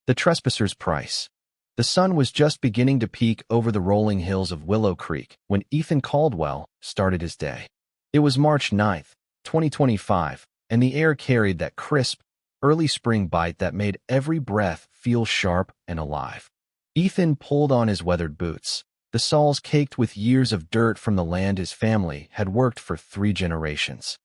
The Trespasser's Price. The sun was just beginning to peek over the rolling hills of Willow Creek when Ethan Caldwell started his day. It was March 9th, 2025, and the air carried that crisp, early spring bite that made every breath feel sharp and alive. Ethan pulled on his weathered boots, the soles caked with years of dirt from the land his family had worked for 3 generations.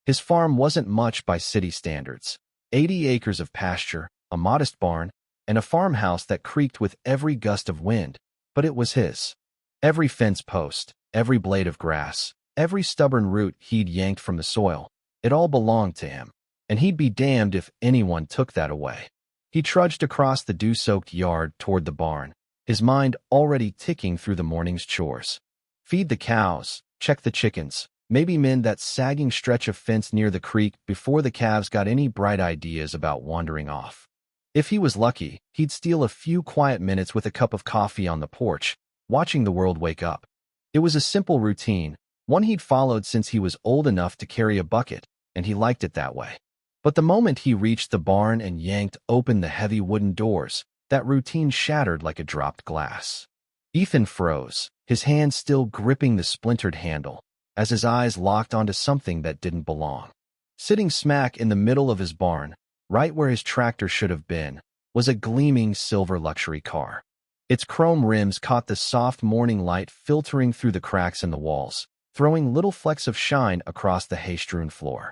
His farm wasn't much by city standards. 80 acres of pasture, a modest barn, and a farmhouse that creaked with every gust of wind, but it was his. Every fence post, every blade of grass, every stubborn root he'd yanked from the soil, it all belonged to him, and he'd be damned if anyone took that away. He trudged across the dew-soaked yard toward the barn, his mind already ticking through the morning's chores. Feed the cows, check the chickens, maybe mend that sagging stretch of fence near the creek before the calves got any bright ideas about wandering off. If he was lucky, he'd steal a few quiet minutes with a cup of coffee on the porch, watching the world wake up. It was a simple routine, one he'd followed since he was old enough to carry a bucket, and he liked it that way. But the moment he reached the barn and yanked open the heavy wooden doors, that routine shattered like a dropped glass. Ethan froze, his hand still gripping the splintered handle, as his eyes locked onto something that didn't belong. Sitting smack in the middle of his barn, right where his tractor should have been, was a gleaming silver luxury car. Its chrome rims caught the soft morning light filtering through the cracks in the walls, throwing little flecks of shine across the hay-strewn floor.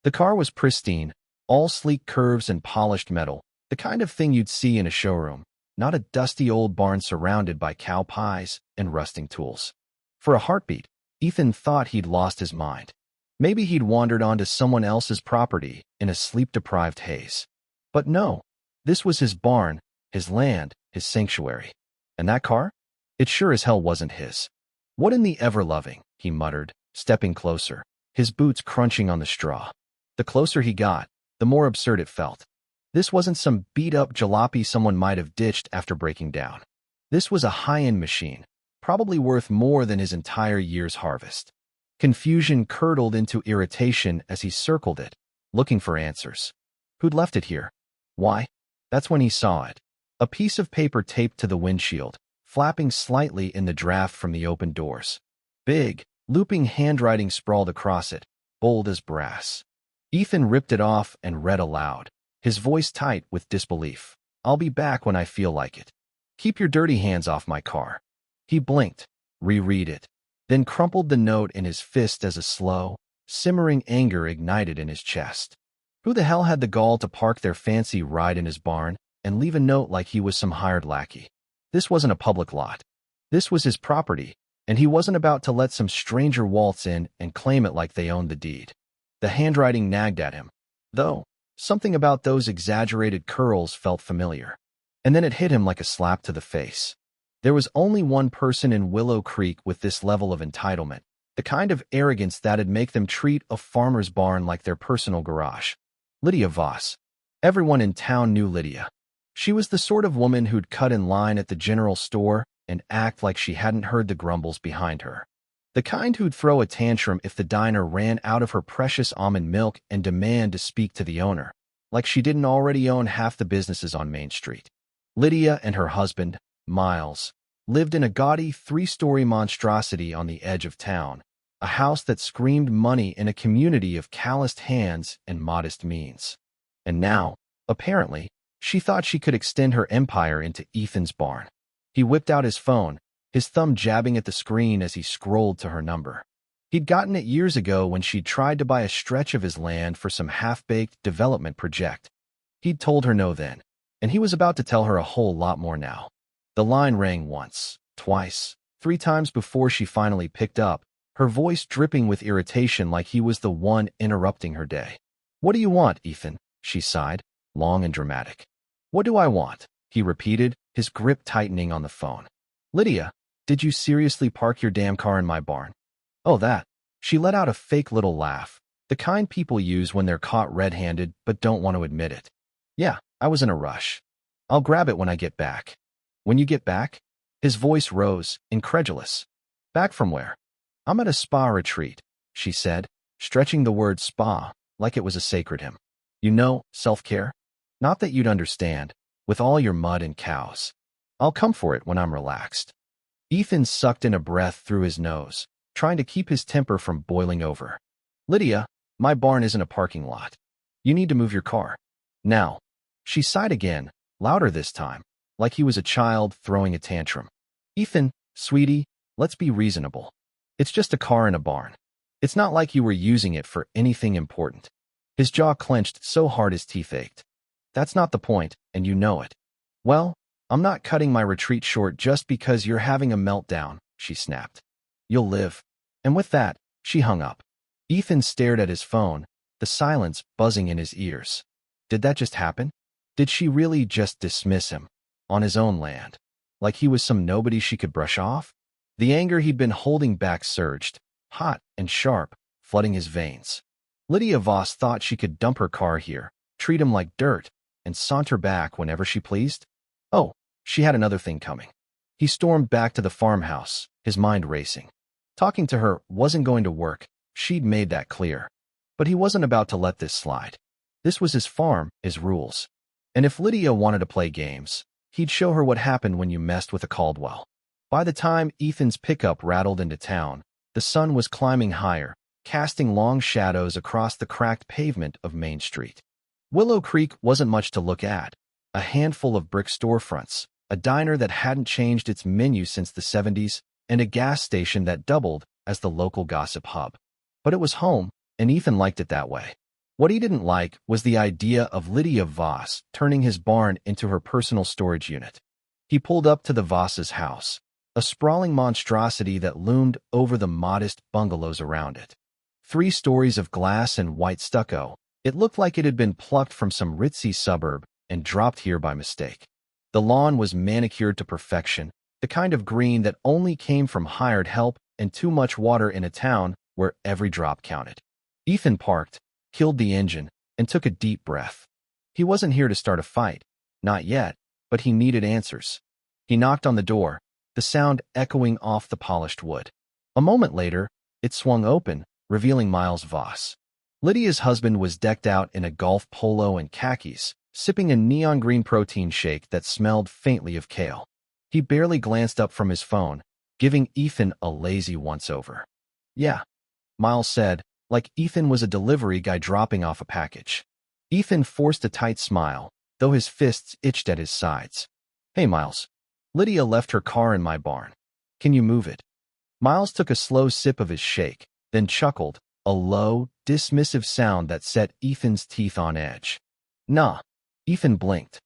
The car was pristine, all sleek curves and polished metal, the kind of thing you'd see in a showroom, not a dusty old barn surrounded by cow pies and rusting tools. For a heartbeat, Ethan thought he'd lost his mind. Maybe he'd wandered onto someone else's property in a sleep-deprived haze. But no, this was his barn, his land, his sanctuary. And that car? It sure as hell wasn't his. What in the ever-loving, he muttered, stepping closer, his boots crunching on the straw. The closer he got, the more absurd it felt. This wasn't some beat-up jalopy someone might have ditched after breaking down. This was a high-end machine, probably worth more than his entire year's harvest. Confusion curdled into irritation as he circled it, looking for answers. Who'd left it here? Why? That's when he saw it. A piece of paper taped to the windshield, flapping slightly in the draft from the open doors. Big, looping handwriting sprawled across it, bold as brass. Ethan ripped it off and read aloud, his voice tight with disbelief. "I'll be back when I feel like it. Keep your dirty hands off my car." He blinked, reread it, then crumpled the note in his fist as a slow, simmering anger ignited in his chest. Who the hell had the gall to park their fancy ride in his barn and leave a note like he was some hired lackey? This wasn't a public lot. This was his property, and he wasn't about to let some stranger waltz in and claim it like they owned the deed. The handwriting nagged at him, though. Something about those exaggerated curls felt familiar. And then it hit him like a slap to the face. There was only one person in Willow Creek with this level of entitlement, the kind of arrogance that'd make them treat a farmer's barn like their personal garage. Lydia Voss. Everyone in town knew Lydia. She was the sort of woman who'd cut in line at the general store and act like she hadn't heard the grumbles behind her. The kind who'd throw a tantrum if the diner ran out of her precious almond milk and demand to speak to the owner, like she didn't already own half the businesses on Main Street. Lydia and her husband, Miles, lived in a gaudy 3-story monstrosity on the edge of town, a house that screamed money in a community of calloused hands and modest means. And now, apparently, she thought she could extend her empire into Ethan's barn. He whipped out his phone, his thumb jabbing at the screen as he scrolled to her number. He'd gotten it years ago when she'd tried to buy a stretch of his land for some half-baked development project. He'd told her no then, and he was about to tell her a whole lot more now. The line rang once, twice, 3 times before she finally picked up, her voice dripping with irritation like he was the one interrupting her day. "What do you want, Ethan?" she sighed, long and dramatic. "What do I want?" he repeated, his grip tightening on the phone. "Lydia, did you seriously park your damn car in my barn?" "Oh, that." She let out a fake little laugh, the kind people use when they're caught red-handed but don't want to admit it. "Yeah, I was in a rush. I'll grab it when I get back." "When you get back?" His voice rose, incredulous. "Back from where?" "I'm at a spa retreat," she said, stretching the word spa like it was a sacred hymn. "You know, self-care? Not that you'd understand, with all your mud and cows. I'll come for it when I'm relaxed. Ethan sucked in a breath through his nose, trying to keep his temper from boiling over. Lydia, my barn isn't a parking lot. You need to move your car. Now. She sighed again, louder this time, like he was a child throwing a tantrum. Ethan, sweetie, let's be reasonable. It's just a car in a barn. It's not like you were using it for anything important. His jaw clenched so hard his teeth ached. That's not the point, and you know it. Well, I'm not cutting my retreat short just because you're having a meltdown, she snapped. You'll live. And with that, she hung up. Ethan stared at his phone, the silence buzzing in his ears. Did that just happen? Did she really just dismiss him? On his own land? Like he was some nobody she could brush off? The anger he'd been holding back surged, hot and sharp, flooding his veins. Lydia Voss thought she could dump her car here, treat him like dirt, and saunter back whenever she pleased? Oh, she had another thing coming. He stormed back to the farmhouse, his mind racing. Talking to her wasn't going to work, she'd made that clear. But he wasn't about to let this slide. This was his farm, his rules. And if Lydia wanted to play games, he'd show her what happened when you messed with a Caldwell. By the time Ethan's pickup rattled into town, the sun was climbing higher, casting long shadows across the cracked pavement of Main Street. Willow Creek wasn't much to look at. A handful of brick storefronts, a diner that hadn't changed its menu since the 70s, and a gas station that doubled as the local gossip hub. But it was home, and Ethan liked it that way. What he didn't like was the idea of Lydia Voss turning his barn into her personal storage unit. He pulled up to the Voss's house, a sprawling monstrosity that loomed over the modest bungalows around it. 3 stories of glass and white stucco, it looked like it had been plucked from some ritzy suburb and dropped here by mistake. The lawn was manicured to perfection, the kind of green that only came from hired help and too much water in a town where every drop counted. Ethan parked, killed the engine, and took a deep breath. He wasn't here to start a fight, not yet, but he needed answers. He knocked on the door, the sound echoing off the polished wood. A moment later, it swung open, revealing Miles Voss. Lydia's husband was decked out in a golf polo and khakis, sipping a neon green protein shake that smelled faintly of kale. He barely glanced up from his phone, giving Ethan a lazy once-over. Yeah, Miles said, like Ethan was a delivery guy dropping off a package. Ethan forced a tight smile, though his fists itched at his sides. Hey, Miles. Lydia left her car in my barn. Can you move it? Miles took a slow sip of his shake, then chuckled, a low, dismissive sound that set Ethan's teeth on edge. Nah. Ethan blinked.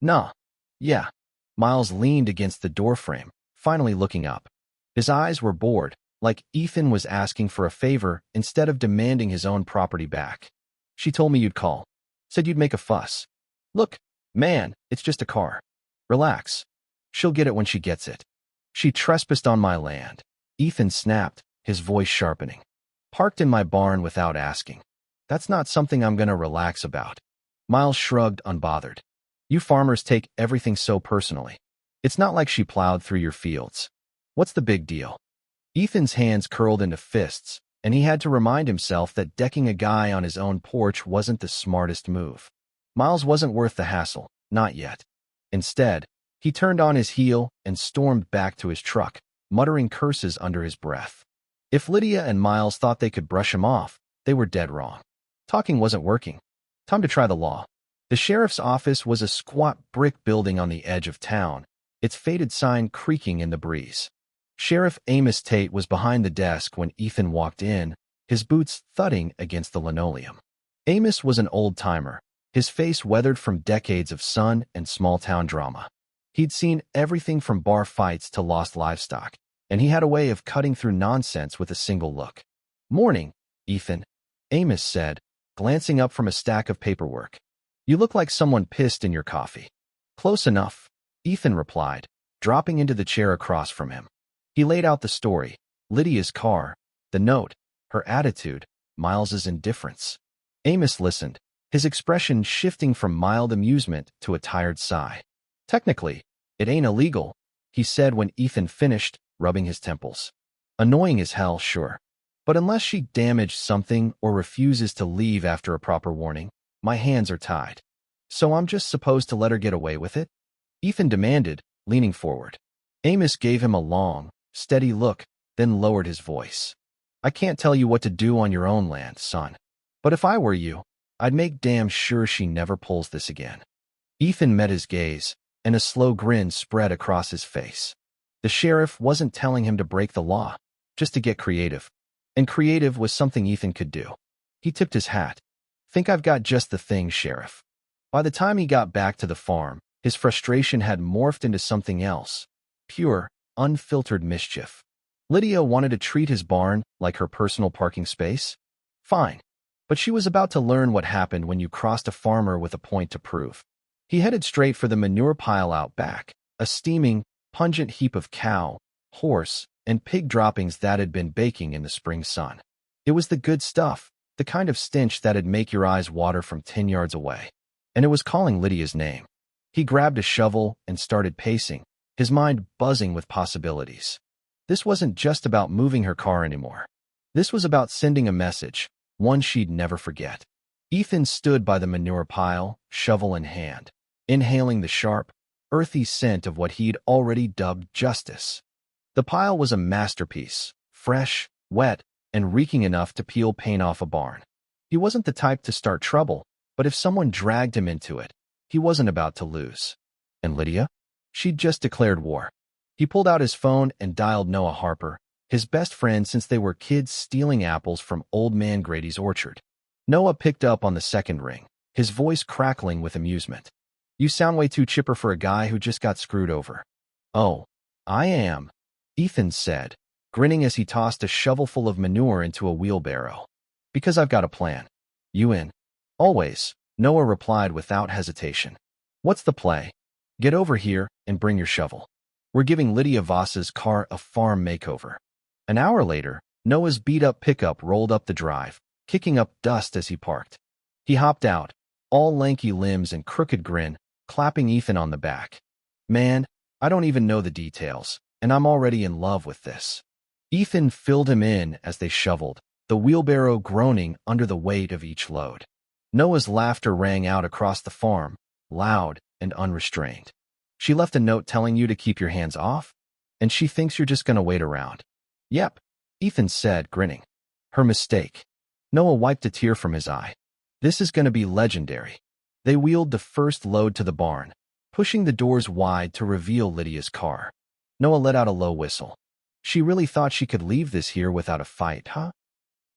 Nah. Yeah. Miles leaned against the doorframe, finally looking up. His eyes were bored, like Ethan was asking for a favor instead of demanding his own property back. She told me you'd call. Said you'd make a fuss. Look, man, it's just a car. Relax. She'll get it when she gets it. She trespassed on my land. Ethan snapped, his voice sharpening. Parked in my barn without asking. That's not something I'm gonna relax about. Miles shrugged, unbothered. You farmers take everything so personally. It's not like she plowed through your fields. What's the big deal? Ethan's hands curled into fists, and he had to remind himself that decking a guy on his own porch wasn't the smartest move. Miles wasn't worth the hassle, not yet. Instead, he turned on his heel and stormed back to his truck, muttering curses under his breath. If Lydia and Miles thought they could brush him off, they were dead wrong. Talking wasn't working. Time to try the law. The sheriff's office was a squat brick building on the edge of town, its faded sign creaking in the breeze. Sheriff Amos Tate was behind the desk when Ethan walked in, his boots thudding against the linoleum. Amos was an old-timer, his face weathered from decades of sun and small-town drama. He'd seen everything from bar fights to lost livestock, and he had a way of cutting through nonsense with a single look. Morning, Ethan, Amos said, glancing up from a stack of paperwork. You look like someone pissed in your coffee. Close enough, Ethan replied, dropping into the chair across from him. He laid out the story, Lydia's car, the note, her attitude, Miles's indifference. Amos listened, his expression shifting from mild amusement to a tired sigh. Technically, it ain't illegal, he said when Ethan finished, rubbing his temples. Annoying as hell, sure. But unless she damaged something or refuses to leave after a proper warning, my hands are tied. So I'm just supposed to let her get away with it? Ethan demanded, leaning forward. Amos gave him a long, steady look, then lowered his voice. I can't tell you what to do on your own land, son. But if I were you, I'd make damn sure she never pulls this again. Ethan met his gaze, and a slow grin spread across his face. The sheriff wasn't telling him to break the law, just to get creative. And creative was something Ethan could do. He tipped his hat. Think I've got just the thing, Sheriff. By the time he got back to the farm, his frustration had morphed into something else. Pure, unfiltered mischief. Lydia wanted to treat his barn like her personal parking space? Fine. But she was about to learn what happened when you crossed a farmer with a point to prove. He headed straight for the manure pile out back, a steaming, pungent heap of cow, horse, and pig droppings that had been baking in the spring sun. It was the good stuff, the kind of stench that'd make your eyes water from 10 yards away. And it was calling Lydia's name. He grabbed a shovel and started pacing, his mind buzzing with possibilities. This wasn't just about moving her car anymore. This was about sending a message, one she'd never forget. Ethan stood by the manure pile, shovel in hand, inhaling the sharp, earthy scent of what he'd already dubbed justice. The pile was a masterpiece, fresh, wet, and reeking enough to peel paint off a barn. He wasn't the type to start trouble, but if someone dragged him into it, he wasn't about to lose. And Lydia? She'd just declared war. He pulled out his phone and dialed Noah Harper, his best friend since they were kids stealing apples from Old Man Grady's orchard. Noah picked up on the second ring, his voice crackling with amusement. You sound way too chipper for a guy who just got screwed over. Oh, I am, Ethan said, grinning as he tossed a shovelful of manure into a wheelbarrow. Because I've got a plan. You in? Always, Noah replied without hesitation. What's the play? Get over here and bring your shovel. We're giving Lydia Voss's car a farm makeover. An hour later, Noah's beat-up pickup rolled up the drive, kicking up dust as he parked. He hopped out, all lanky limbs and crooked grin, clapping Ethan on the back. Man, I don't even know the details, and I'm already in love with this. Ethan filled him in as they shoveled, the wheelbarrow groaning under the weight of each load. Noah's laughter rang out across the farm, loud and unrestrained. She left a note telling you to keep your hands off? And she thinks you're just going to wait around. Yep, Ethan said, grinning. Her mistake. Noah wiped a tear from his eye. This is going to be legendary. They wheeled the first load to the barn, pushing the doors wide to reveal Lydia's car. Noah let out a low whistle. She really thought she could leave this here without a fight, huh?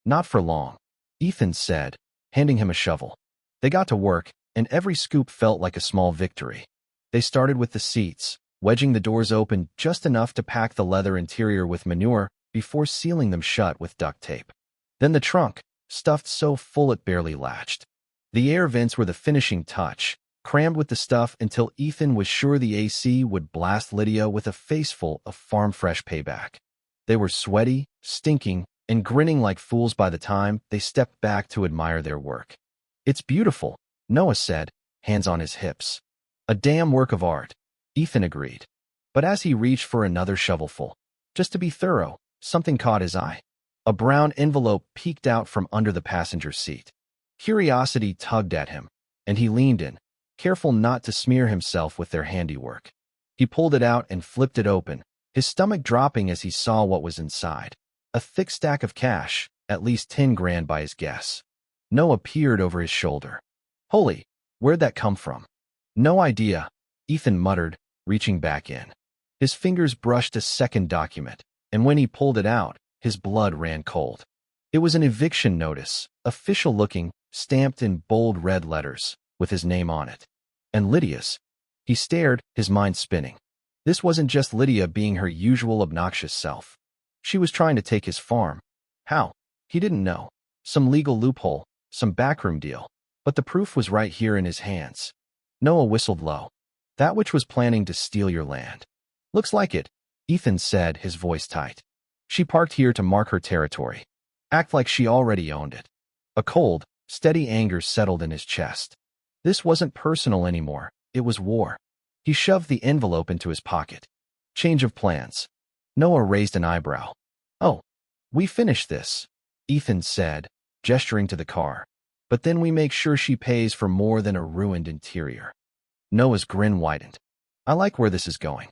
Not for long, Ethan said, handing him a shovel. They got to work, and every scoop felt like a small victory. They started with the seats, wedging the doors open just enough to pack the leather interior with manure before sealing them shut with duct tape. Then the trunk, stuffed so full it barely latched. The air vents were the finishing touch, crammed with the stuff until Ethan was sure the AC would blast Lydia with a faceful of farm-fresh payback. They were sweaty, stinking, and grinning like fools by the time they stepped back to admire their work. It's beautiful, Noah said, hands on his hips. A damn work of art, Ethan agreed. But as he reached for another shovelful, just to be thorough, something caught his eye. A brown envelope peeked out from under the passenger seat. Curiosity tugged at him, and he leaned in, careful not to smear himself with their handiwork. He pulled it out and flipped it open, his stomach dropping as he saw what was inside. A thick stack of cash, at least 10 grand by his guess. Noah peered over his shoulder. Holy, where'd that come from? No idea, Ethan muttered, reaching back in. His fingers brushed a second document, and when he pulled it out, his blood ran cold. It was an eviction notice, official-looking, stamped in bold red letters, with his name on it. And Lydia's. He stared, his mind spinning. This wasn't just Lydia being her usual obnoxious self. She was trying to take his farm. How? He didn't know. Some legal loophole, some backroom deal. But the proof was right here in his hands. Noah whistled low. That which was planning to steal your land. Looks like it, Ethan said, his voice tight. She parked here to mark her territory. Act like she already owned it. A cold, steady anger settled in his chest. This wasn't personal anymore. It was war. He shoved the envelope into his pocket. Change of plans. Noah raised an eyebrow. Oh, we finished this, Ethan said, gesturing to the car. But then we make sure she pays for more than a ruined interior. Noah's grin widened. I like where this is going.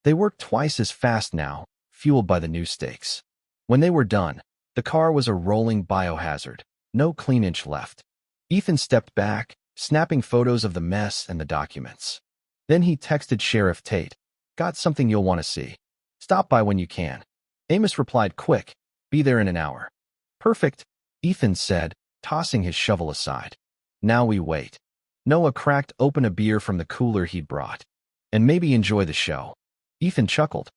They worked twice as fast now, fueled by the new stakes. When they were done, the car was a rolling biohazard, no clean inch left. Ethan stepped back, snapping photos of the mess and the documents. Then he texted Sheriff Tate, "Got something you'll want to see. Stop by when you can." Amos replied quick, "Be there in an hour." "Perfect," Ethan said, tossing his shovel aside. Now we wait. Noah cracked open a beer from the cooler he'd brought. "And maybe enjoy the show." Ethan chuckled.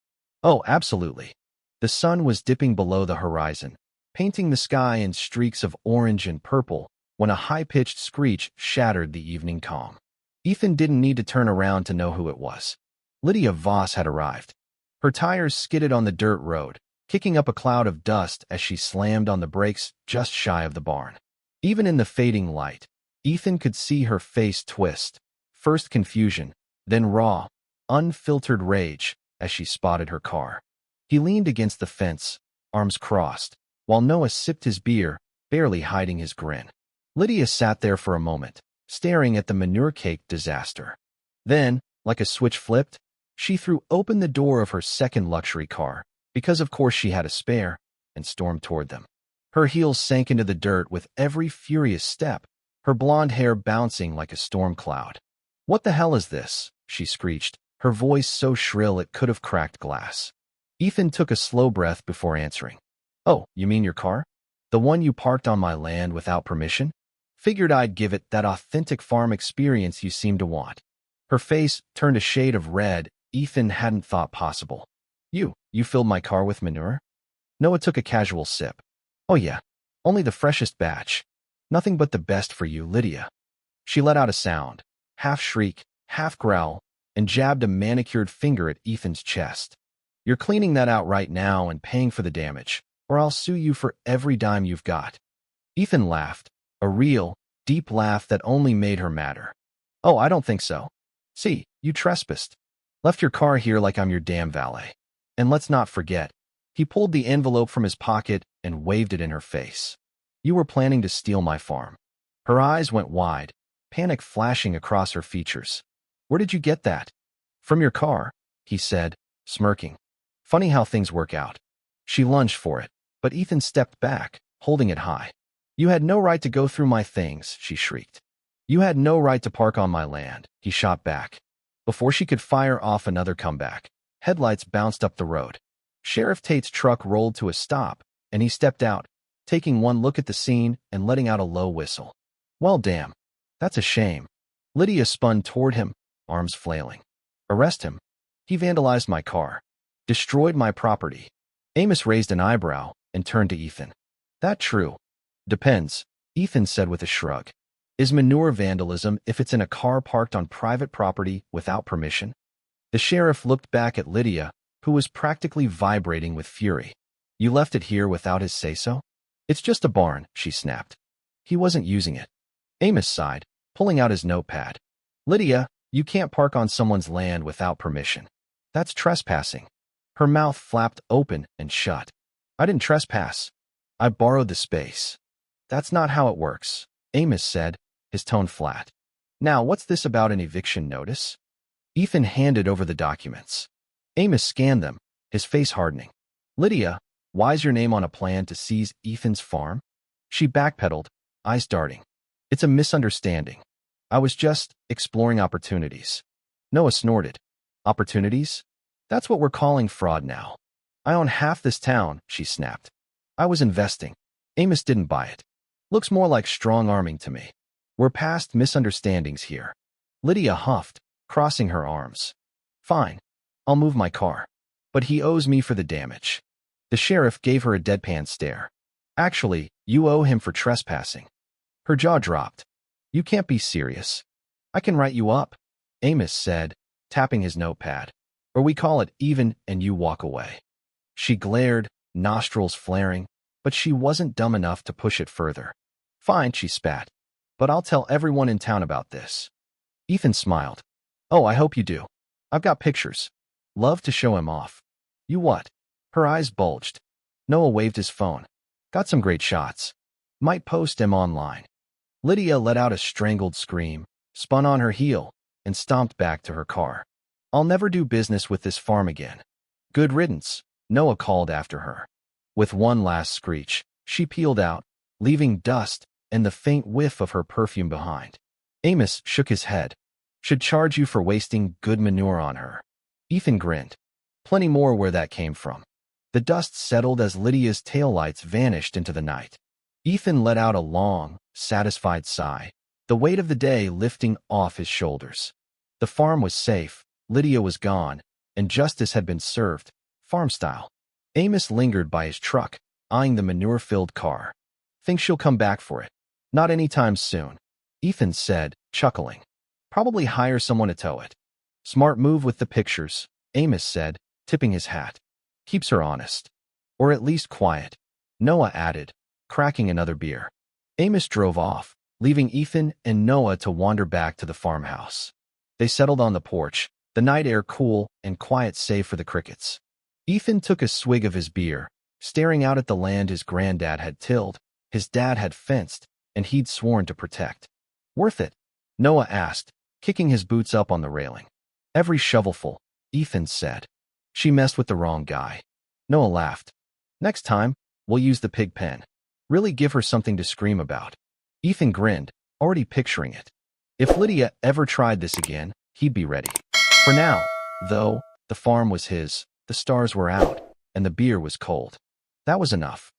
"Oh, absolutely." The sun was dipping below the horizon, painting the sky in streaks of orange and purple, when a high-pitched screech shattered the evening calm. Ethan didn't need to turn around to know who it was. Lydia Voss had arrived. Her tires skidded on the dirt road, kicking up a cloud of dust as she slammed on the brakes just shy of the barn. Even in the fading light, Ethan could see her face twist, first confusion, then raw, unfiltered rage as she spotted her car. He leaned against the fence, arms crossed, while Noah sipped his beer, barely hiding his grin. Lydia sat there for a moment, staring at the manure cake disaster. Then, like a switch flipped, she threw open the door of her second luxury car, because of course she had a spare, and stormed toward them. Her heels sank into the dirt with every furious step, her blonde hair bouncing like a storm cloud. "What the hell is this?" she screeched, her voice so shrill it could have cracked glass. Ethan took a slow breath before answering. "Oh, you mean your car? The one you parked on my land without permission? Figured I'd give it that authentic farm experience you seem to want." Her face turned a shade of red Ethan hadn't thought possible. You filled my car with manure?" Noah took a casual sip. "Oh yeah, only the freshest batch. Nothing but the best for you, Lydia." She let out a sound, half shriek, half growl, and jabbed a manicured finger at Ethan's chest. "You're cleaning that out right now and paying for the damage, or I'll sue you for every dime you've got." Ethan laughed, a real, deep laugh that only made her madder. "Oh, I don't think so. See, you trespassed. Left your car here like I'm your damn valet. And let's not forget," he pulled the envelope from his pocket and waved it in her face. "You were planning to steal my farm." Her eyes went wide, panic flashing across her features. "Where did you get that?" "From your car," he said, smirking. "Funny how things work out." She lunged for it, but Ethan stepped back, holding it high. "You had no right to go through my things," she shrieked. "You had no right to park on my land," he shot back. Before she could fire off another comeback, headlights bounced up the road. Sheriff Tate's truck rolled to a stop, and he stepped out, taking one look at the scene and letting out a low whistle. "Well, damn. That's a shame." Lydia spun toward him, arms flailing. "Arrest him. He vandalized my car. Destroyed my property." Amos raised an eyebrow and turned to Ethan. "That true?" "Depends," Ethan said with a shrug. "Is manure vandalism if it's in a car parked on private property without permission?" The sheriff looked back at Lydia, who was practically vibrating with fury. "You left it here without his say-so?" "It's just a barn," she snapped. "He wasn't using it." Amos sighed, pulling out his notepad. "Lydia, you can't park on someone's land without permission. That's trespassing." Her mouth flapped open and shut. "I didn't trespass. I borrowed the space." "That's not how it works," Amos said, his tone flat. "Now, what's this about an eviction notice?" Ethan handed over the documents. Amos scanned them, his face hardening. "Lydia, why's your name on a plan to seize Ethan's farm?" She backpedaled, eyes darting. "It's a misunderstanding. I was just exploring opportunities." Noah snorted. "Opportunities? That's what we're calling fraud now." "I own half this town," she snapped. "I was investing." Amos didn't buy it. "Looks more like strong-arming to me. We're past misunderstandings here." Lydia huffed, crossing her arms. "Fine. I'll move my car. But he owes me for the damage." The sheriff gave her a deadpan stare. "Actually, you owe him for trespassing." Her jaw dropped. "You can't be serious." "I can write you up," Amos said, tapping his notepad. "Or we call it even and you walk away." She glared, nostrils flaring, but she wasn't dumb enough to push it further. "Fine," she spat. "But I'll tell everyone in town about this." Ethan smiled. "Oh, I hope you do. I've got pictures. Love to show him off." "You what?" Her eyes bulged. Noah waved his phone. "Got some great shots. Might post them online." Lydia let out a strangled scream, spun on her heel, and stomped back to her car. I'll never do business with this farm again. Good riddance, Noah called after her. With one last screech, she peeled out, leaving dust and the faint whiff of her perfume behind. Amos shook his head. Should charge you for wasting good manure on her. Ethan grinned. Plenty more where that came from. The dust settled as Lydia's taillights vanished into the night. Ethan let out a long, satisfied sigh, the weight of the day lifting off his shoulders. The farm was safe, Lydia was gone, and justice had been served, farm-style. Amos lingered by his truck, eyeing the manure-filled car. Think she'll come back for it? Not anytime soon, Ethan said, chuckling. Probably hire someone to tow it. Smart move with the pictures, Amos said, tipping his hat. Keeps her honest. Or at least quiet, Noah added, cracking another beer. Amos drove off, leaving Ethan and Noah to wander back to the farmhouse. They settled on the porch, the night air cool and quiet save for the crickets. Ethan took a swig of his beer, staring out at the land his granddad had tilled, his dad had fenced, and he'd sworn to protect. Worth it? Noah asked, kicking his boots up on the railing. Every shovelful, Ethan said. She messed with the wrong guy. Noah laughed. Next time, we'll use the pig pen. Really give her something to scream about. Ethan grinned, already picturing it. If Lydia ever tried this again, he'd be ready. For now, though, the farm was his, the stars were out, and the beer was cold. That was enough.